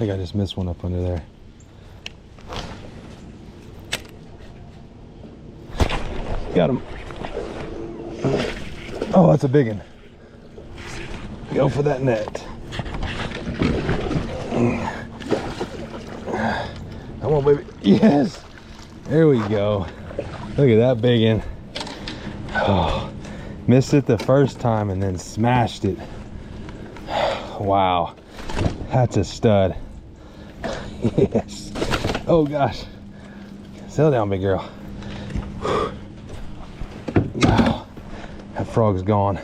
think I just missed one up under there. Got him. Oh, that's a big one. Go for that net. Come on, baby. Yes. There we go. Look at that big one. Oh, missed it the first time and then smashed it. Wow. That's a stud. Yes. Oh gosh. Settle down, big girl. Wow. That frog's gone.